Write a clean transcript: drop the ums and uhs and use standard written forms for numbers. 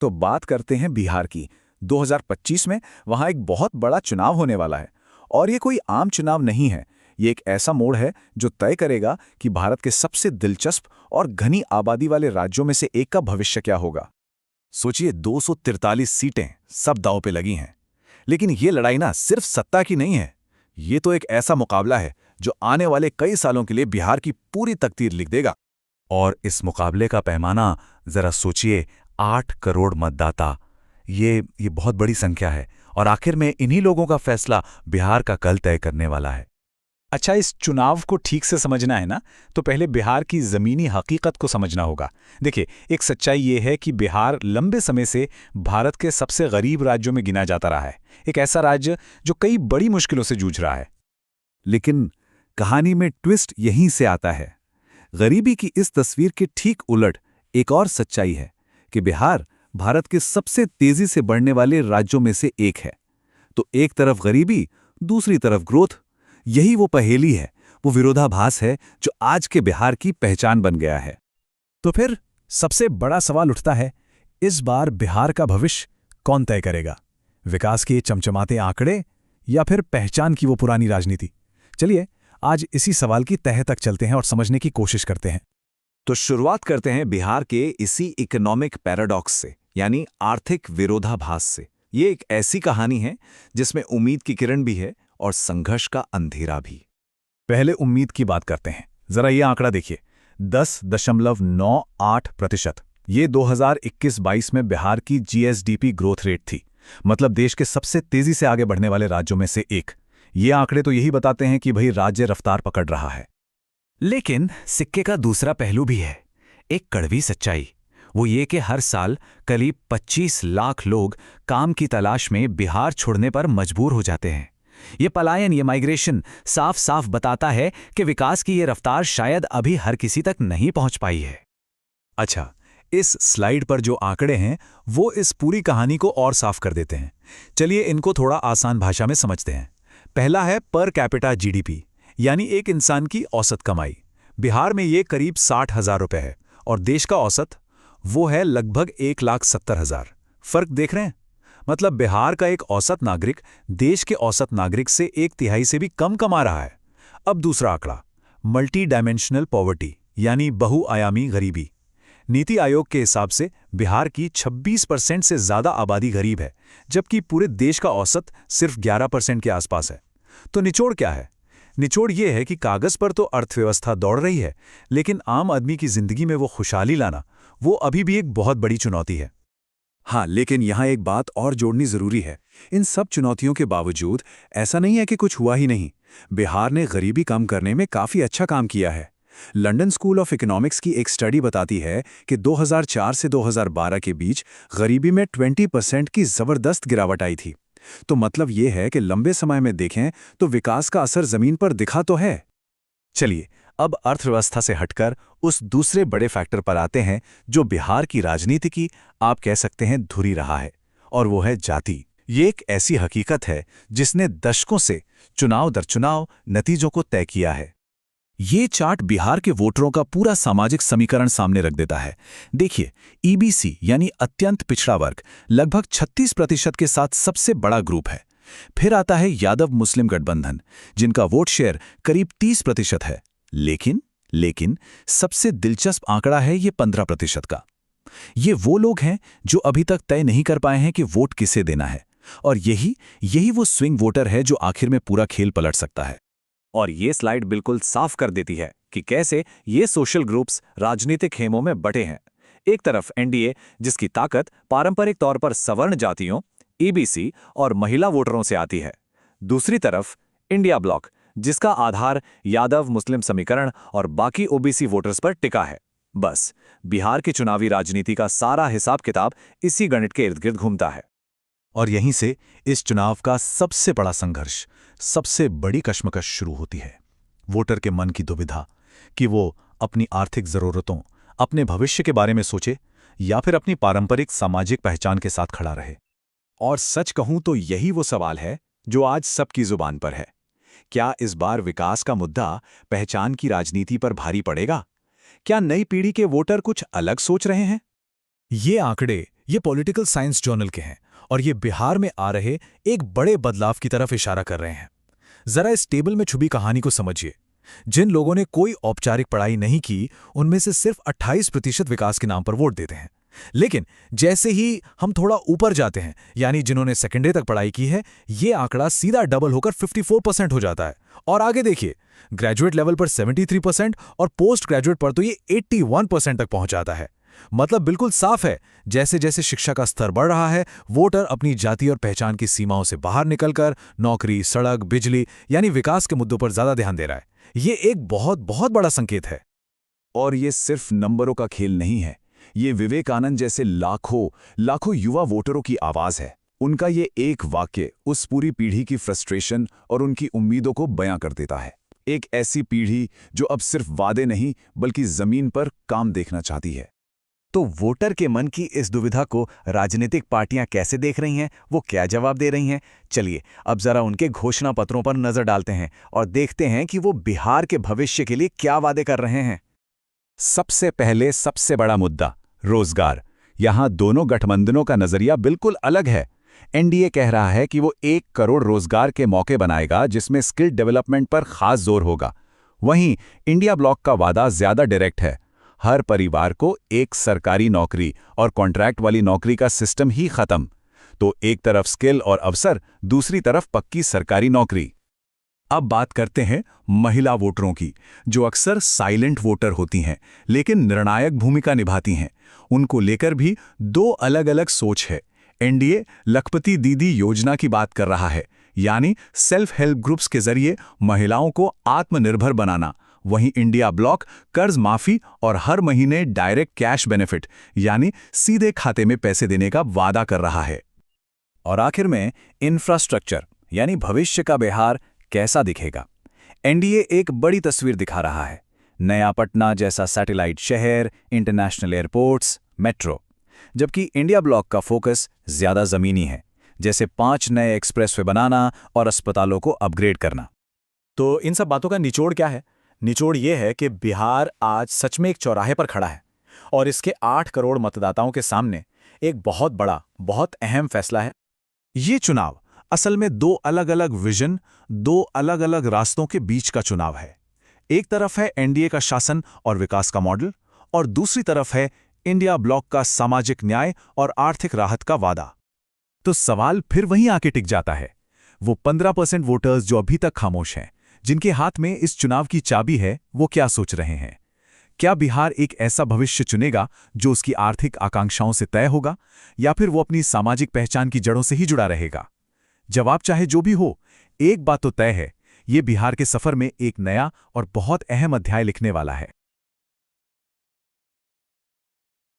तो बात करते हैं बिहार की। 2025 में वहां एक बहुत बड़ा चुनाव होने वाला है। और ये कोई आम चुनाव नहीं है। ये एक ऐसा मोड़ है जो तय करेगा कि भारत के सबसे दिलचस्प और घनी आबादी वाले राज्यों में से एक का भविष्य क्या होगा। सोचिए, 243 सीटें सब दांव पे लगी हैं। लेकिन ये लड़ाई ना सिर्फ सत्ता की नहीं है। ये तो एक ऐसा मुकाबला है जो आने वाले कई सालों के लिए बिहार की पूरी तकदीर लिख देगा। और इस मुकाबले का पैमाना जरा सोचिए, 8 करोड़ मतदाता। ये बहुत बड़ी संख्या है और आखिर में इन्हीं लोगों का फैसला बिहार का कल तय करने वाला है। अच्छा, इस चुनाव को ठीक से समझना है ना, तो पहले बिहार की ज़मीनी हकीकत को समझना होगा। देखिए, एक सच्चाई ये है कि बिहार लंबे समय से भारत के सबसे गरीब राज्यों में गिना जाता रहा है। एक ऐसा राज्य जो कई बड़ी मुश्किलों से जूझ रहा है। लेकिन कहानी में ट्विस्ट यहीं से आता है। गरीबी की इस तस्वीर के ठीक उलट एक और सच्चाई है कि बिहार भारत के सबसे तेजी से बढ़ने वाले राज्यों में से एक है। तो एक तरफ गरीबी, दूसरी तरफ ग्रोथ। यही वो पहेली है, वो विरोधाभास है जो आज के बिहार की पहचान बन गया है। तो फिर सबसे बड़ा सवाल उठता है, इस बार बिहार का भविष्य कौन तय करेगा? विकास के चमचमाते आंकड़े या फिर पहचान की वो पुरानी राजनीति? चलिए, आज इसी सवाल की तह तक चलते हैं और समझने की कोशिश करते हैं। तो शुरुआत करते हैं बिहार के इसी इकोनॉमिक पैराडॉक्स से, यानी आर्थिक विरोधाभास से। ये एक ऐसी कहानी है जिसमें उम्मीद की किरण भी है और संघर्ष का अंधेरा भी। पहले उम्मीद की बात करते हैं। जरा ये आंकड़ा देखिए, 10.98%। ये 2021-22 में बिहार की जीएसडीपी ग्रोथ रेट थी। मतलब देश के सबसे तेजी से आगे बढ़ने वाले राज्यों में से एक। ये आंकड़े तो यही बताते हैं कि भाई राज्य रफ्तार पकड़ रहा है। लेकिन सिक्के का दूसरा पहलू भी है, एक कड़वी सच्चाई। वो ये कि हर साल करीब 25 लाख लोग काम की तलाश में बिहार छोड़ने पर मजबूर हो जाते हैं। ये पलायन, ये माइग्रेशन साफ साफ बताता है कि विकास की ये रफ्तार शायद अभी हर किसी तक नहीं पहुंच पाई है। अच्छा, इस स्लाइड पर जो आंकड़े हैं वो इस पूरी कहानी को और साफ कर देते हैं। चलिए इनको थोड़ा आसान भाषा में समझते हैं। पहला है पर कैपिटा जीडीपी, यानी एक इंसान की औसत कमाई। बिहार में ये करीब 60,000 रुपए है और देश का औसत वो है लगभग 1,70,000। फर्क देख रहे हैं? मतलब बिहार का एक औसत नागरिक देश के औसत नागरिक से 1/3 से भी कम कमा रहा है। अब दूसरा आंकड़ा, मल्टी डायमेंशनल पॉवर्टी, यानी बहुआयामी गरीबी। नीति आयोग के हिसाब से बिहार की 26% से ज्यादा आबादी गरीब है, जबकि पूरे देश का औसत सिर्फ 11% के आसपास है। तो निचोड़ क्या है? निचोड़ ये है कि कागज पर तो अर्थव्यवस्था दौड़ रही है, लेकिन आम आदमी की जिंदगी में वो खुशहाली लाना, वो अभी भी एक बहुत बड़ी चुनौती है। हाँ, लेकिन यहाँ एक बात और जोड़नी जरूरी है। इन सब चुनौतियों के बावजूद ऐसा नहीं है कि कुछ हुआ ही नहीं। बिहार ने गरीबी कम करने में काफी अच्छा काम किया है। लंदन स्कूल ऑफ इकोनॉमिक्स की एक स्टडी बताती है कि 2004 से 2012 के बीच गरीबी में 20% की जबरदस्त गिरावट आई थी। तो मतलब ये है कि लंबे समय में देखें तो विकास का असर जमीन पर दिखा तो है। चलिए, अब अर्थव्यवस्था से हटकर उस दूसरे बड़े फैक्टर पर आते हैं जो बिहार की राजनीति की, आप कह सकते हैं, धुरी रहा है, और वो है जाति। ये एक ऐसी हकीकत है जिसने दशकों से चुनाव दर चुनाव नतीजों को तय किया है। ये चार्ट बिहार के वोटरों का पूरा सामाजिक समीकरण सामने रख देता है। देखिए, ईबीसी यानी अत्यंत पिछड़ा वर्ग लगभग 36% के साथ सबसे बड़ा ग्रुप है। फिर आता है यादव मुस्लिम गठबंधन, जिनका वोट शेयर करीब 30% है। लेकिन सबसे दिलचस्प आंकड़ा है ये 15% का। ये वो लोग हैं जो अभी तक तय नहीं कर पाए हैं कि वोट किसे देना है, और यही वो स्विंग वोटर है जो आखिर में पूरा खेल पलट सकता है। और ये स्लाइड बिल्कुल साफ कर देती है कि कैसे ये सोशल ग्रुप्स राजनीतिक खेमों में बटे हैं। एक तरफ एनडीए, जिसकी ताकत पारंपरिक तौर पर सवर्ण जातियों, ईबीसी और महिला वोटरों से आती है। दूसरी तरफ इंडिया ब्लॉक, जिसका आधार यादव मुस्लिम समीकरण और बाकी ओबीसी वोटर्स पर टिका है। बस बिहार की चुनावी राजनीति का सारा हिसाब किताब इसी गणित के इर्द गिर्द घूमता है। और यहीं से इस चुनाव का सबसे बड़ा संघर्ष, सबसे बड़ी कश्मकश शुरू होती है। वोटर के मन की दुविधा कि वो अपनी आर्थिक जरूरतों, अपने भविष्य के बारे में सोचे या फिर अपनी पारंपरिक सामाजिक पहचान के साथ खड़ा रहे। और सच कहूं तो यही वो सवाल है जो आज सबकी जुबान पर है। क्या इस बार विकास का मुद्दा पहचान की राजनीति पर भारी पड़ेगा? क्या नई पीढ़ी के वोटर कुछ अलग सोच रहे हैं? ये आंकड़े, ये पॉलिटिकल साइंस जर्नल के हैं और ये बिहार में आ रहे एक बड़े बदलाव की तरफ इशारा कर रहे हैं। जरा इस टेबल में छुपी कहानी को समझिए। जिन लोगों ने कोई औपचारिक पढ़ाई नहीं की, उनमें से सिर्फ 28% विकास के नाम पर वोट देते हैं। लेकिन जैसे ही हम थोड़ा ऊपर जाते हैं, यानी जिन्होंने सेकेंडरी तक पढ़ाई की है, ये आंकड़ा सीधा डबल होकर 54% हो जाता है। और आगे देखिए, ग्रेजुएट लेवल पर 73% और पोस्ट ग्रेजुएट पर तो ये 81% तक पहुंच जाता है। मतलब बिल्कुल साफ है, जैसे जैसे शिक्षा का स्तर बढ़ रहा है, वोटर अपनी जाति और पहचान की सीमाओं से बाहर निकलकर नौकरी, सड़क, बिजली यानी विकास के मुद्दों पर ज्यादा ध्यान दे रहा है। ये एक बहुत बहुत बड़ा संकेत है। और ये सिर्फ नंबरों का खेल नहीं है, ये विवेकानंद जैसे लाखों युवा वोटरों की आवाज है। उनका ये एक वाक्य उस पूरी पीढ़ी की फ्रस्ट्रेशन और उनकी उम्मीदों को बयां कर देता है। एक ऐसी पीढ़ी जो अब सिर्फ वादे नहीं बल्कि जमीन पर काम देखना चाहती है। तो वोटर के मन की इस दुविधा को राजनीतिक पार्टियां कैसे देख रही हैं, वो क्या जवाब दे रही हैं? चलिए अब जरा उनके घोषणा पत्रों पर नजर डालते हैं और देखते हैं कि वो बिहार के भविष्य के लिए क्या वादे कर रहे हैं। सबसे पहले सबसे बड़ा मुद्दा रोजगार। यहां दोनों गठबंधनों का नजरिया बिल्कुल अलग है। एनडीए कह रहा है कि वो 1 करोड़ रोजगार के मौके बनाएगा, जिसमें स्किल डेवलपमेंट पर खास जोर होगा। वहीं इंडिया ब्लॉक का वादा ज्यादा डायरेक्ट है, हर परिवार को एक सरकारी नौकरी और कॉन्ट्रैक्ट वाली नौकरी का सिस्टम ही खत्म। तो एक तरफ स्किल और अवसर, दूसरी तरफ पक्की सरकारी नौकरी। अब बात करते हैं महिला वोटरों की, जो अक्सर साइलेंट वोटर होती हैं लेकिन निर्णायक भूमिका निभाती हैं। उनको लेकर भी 2 अलग-अलग सोच है। एनडीए लखपति दीदी योजना की बात कर रहा है, यानी सेल्फ हेल्प ग्रुप्स के जरिए महिलाओं को आत्मनिर्भर बनाना। वहीं इंडिया ब्लॉक कर्ज माफी और हर महीने डायरेक्ट कैश बेनिफिट, यानी सीधे खाते में पैसे देने का वादा कर रहा है। और आखिर में इंफ्रास्ट्रक्चर, यानी भविष्य का बिहार कैसा दिखेगा। एनडीए एक बड़ी तस्वीर दिखा रहा है, नया पटना जैसा सैटेलाइट शहर, इंटरनेशनल एयरपोर्ट्स, मेट्रो। जबकि इंडिया ब्लॉक का फोकस ज्यादा जमीनी है, जैसे 5 नए एक्सप्रेसवे बनाना और अस्पतालों को अपग्रेड करना। तो इन सब बातों का निचोड़ क्या है? निचोड़ ये है कि बिहार आज सच में एक चौराहे पर खड़ा है और इसके 8 करोड़ मतदाताओं के सामने एक बहुत बड़ा, बहुत अहम फैसला है। ये चुनाव असल में 2 अलग-अलग विजन, 2 अलग-अलग रास्तों के बीच का चुनाव है। एक तरफ है एनडीए का शासन और विकास का मॉडल, और दूसरी तरफ है इंडिया ब्लॉक का सामाजिक न्याय और आर्थिक राहत का वादा। तो सवाल फिर वहीं आके टिक जाता है, वो 15% वोटर्स जो अभी तक खामोश हैं, जिनके हाथ में इस चुनाव की चाबी है, वो क्या सोच रहे हैं? क्या बिहार एक ऐसा भविष्य चुनेगा जो उसकी आर्थिक आकांक्षाओं से तय होगा, या फिर वो अपनी सामाजिक पहचान की जड़ों से ही जुड़ा रहेगा? जवाब चाहे जो भी हो, एक बात तो तय है, ये बिहार के सफर में एक नया और बहुत अहम अध्याय लिखने वाला है।